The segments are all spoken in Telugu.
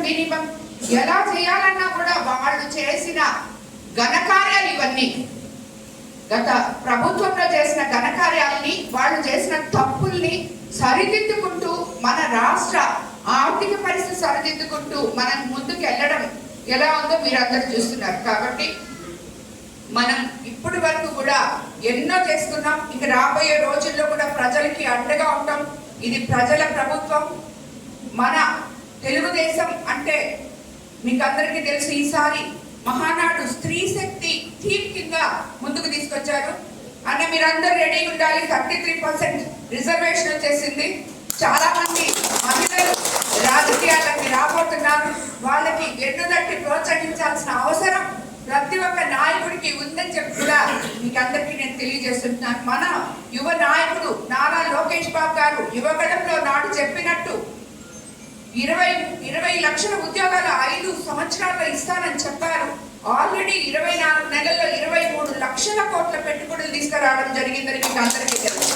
మినిమం ఎలా చేయాలన్నా కూడా వాళ్ళు చేసిన ఘనకార్యాలు ఇవన్నీ. గత ప్రభుత్వంలో చేసిన ఘనకార్యాలని, వాళ్ళు చేసిన తప్పుల్ని సరిదిద్దుకుంటూ మన రాష్ట్ర ఆర్థిక పరిస్థితి సరిదిద్దుకుంటూ మనం ముందుకు వెళ్ళడం ఎలా ఉందో మీరందరూ చూస్తున్నారు. కాబట్టి మనం ఇప్పటి వరకు కూడా ఎన్నో చేసుకున్నాం. ఇక రాబోయే రోజుల్లో కూడా ప్రజలకి అండగా ఉంటాం. ఇది ప్రజల ప్రభుత్వం. మన తెలుగుదేశం అంటే మీకు అందరికీ తెలుసు, ఈసారి మహానాడు స్త్రీ శక్తి థీమ్ కింద ముందుకు తీసుకొచ్చారు. అంటే మీరందరూ రెడీ ఉండాలి. 33% రిజర్వేషన్ వచ్చేసింది. చాలా మంది మహిళలు రాజకీయాలకి రాబోతున్నారు. వాళ్ళకి వెన్నుదట్టి ప్రోత్సహించాల్సిన అవసరం ప్రతి ఒక్క నాయకుడికి ఉందని చెప్పి కూడా మీకు అందరికీ నేను తెలియజేస్తున్నాను. మన యువ నాయకుడు నారా లోకేష్ బాబు గారు యువగడంలో నాడు చెప్పినట్టు 20 లక్షల ఉద్యోగాలు 5 సంవత్సరాల్లో ఇస్తానని చెప్పారు. ఆల్రెడీ 24 నెలల్లో 23 లక్షల కోట్ల పెట్టుబడులు తీసుకురావడం జరిగిందని మీకు అందరికీ తెలుసు.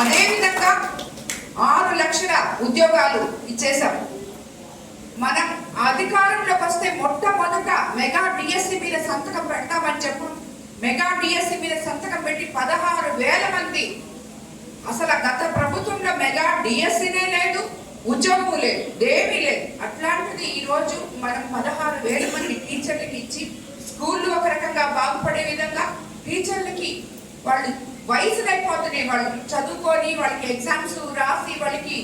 అదేవిధంగా 6 లక్షల ఉద్యోగాలు ఇచ్చేసాం. మనం అధికారంలోకి వస్తే మొట్టమొదట మెగా డిఎస్సి మీద సంతకం పెడతామని చెప్పు. మెగా డిఎస్సి మీద సంతకం పెట్టి 16,000 మంది. అసలు గత ప్రభుత్వంలో మెగా డిఎస్సినే లేదు, ఉద్యోగం లేదు, దేవి లేదు. అట్లాంటిది ఈరోజు మనం 16,000 మంది టీచర్లకి ఇచ్చి స్కూళ్ళు ఒక రకంగా బాగుపడే విధంగా టీచర్లకి వాళ్ళు వయసులు అయిపోతున్నాయి. వాళ్ళు చదువుకొని వాళ్ళకి ఎగ్జామ్స్ రాసి వాళ్ళకి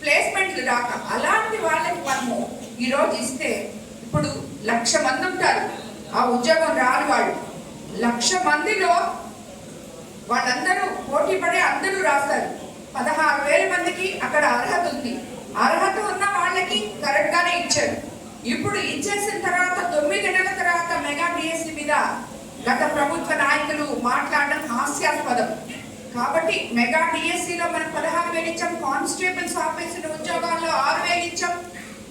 ప్లేస్మెంట్లు రాక అలాంటి వాళ్ళకి మనము ఈరోజు ఇస్తే ఇప్పుడు 1,00,000 మంది ఉంటారు. ఆ ఉద్యోగం రాని వాళ్ళు 1,00,000 మందిలో వాళ్ళందరూ పోటీ పడే అందరూ రాస్తారు. 16,000 మందికి అక్కడ అర్హత ఉంది. అర్హత ఉన్న వాళ్ళకి కరెక్ట్ గానే ఇచ్చారు. ఇప్పుడు ఇచ్చేసిన తర్వాత 9 నెలల తర్వాత మెగా డిఎస్సి మీద గత ప్రభుత్వ నాయకులు మాట్లాడడం హాస్యాస్పదం. కాబట్టి మెగా డిఎస్సిలో మనం 16,000 ఇచ్చాం. కానిస్టేబుల్స్ ఆఫీసుల ఉద్యోగాల్లో 6,000 ఇచ్చాం.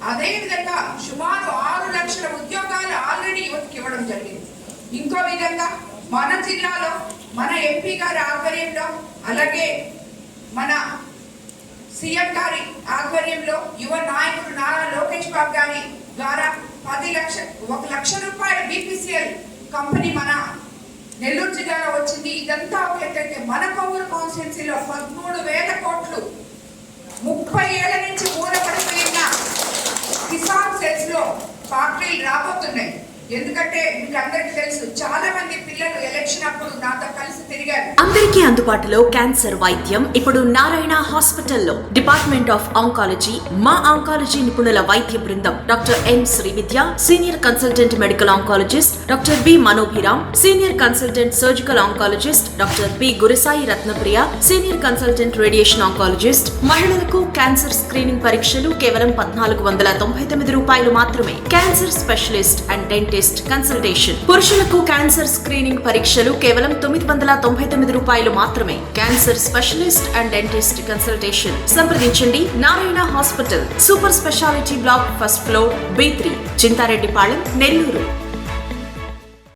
అదేవిధంగా సుమారు 6 లక్షల ఉద్యోగాలు ఆల్రెడీ యువతకి ఇవ్వడం జరిగింది. ఇంకో విధంగా మన జిల్లాలో మన ఎంపీ గారి ఆధ్వర్యంలో, అలాగే మన సీఎం గారి ఆధ్వర్యంలో యువ నాయకుడు నారా లోకేష్ బాబు గారి ద్వారా 1,00,000 రూపాయల BPCL కంపెనీ మన నెల్లూరు జిల్లాలో వచ్చింది. ఇదంతా ఒకటైతే మన కొవ్వూరు కాన్స్టిట్యున్సీలో 13,000 కోట్లు 30 ఏళ్ల నుంచి మూలపడిపోయిన కిసాన్ సెల్స్ లో ఫ్యాక్టరీలు రాబోతున్నాయి. ఎందుకంటే మీకు అందరికీ తెలుసు, చాలా మంది పిల్లలు ఎలక్షన్ అప్పుడు నాతో కలిసి తిరిగారు. అందరికీ అందుబాటులో క్యాన్సర్ వైద్యం ఇప్పుడు నారాయణ హాస్పిటల్లో. డిపార్ట్మెంట్ ఆఫ్ ఆంకాలజీ, మా ఆంకాలజీ నిపుణుల వైద్య బృందం doctor N Srividya, senior consultant medical oncologist doctor B Manobhiram, senior consultant surgical oncologist doctor B Gurisai Ratnapriya, senior consultant radiation oncologist. మహిళలకు క్యాన్సర్ స్క్రీనింగ్ పరీక్షలు కేవలం 1,499 రూపాయలు మాత్రమే. Cancer specialist and dentist consultation. పురుషులకు క్యాన్సర్ స్క్రీనింగ్ పరీక్షలు కేవలం 999 రూపాయలు మాత్రమే. Cancer specialist and dentist consultation సంప్రదించండి. Narayana hospital, super speciality block, first floor, B3, Chintareddypalem, Nellore.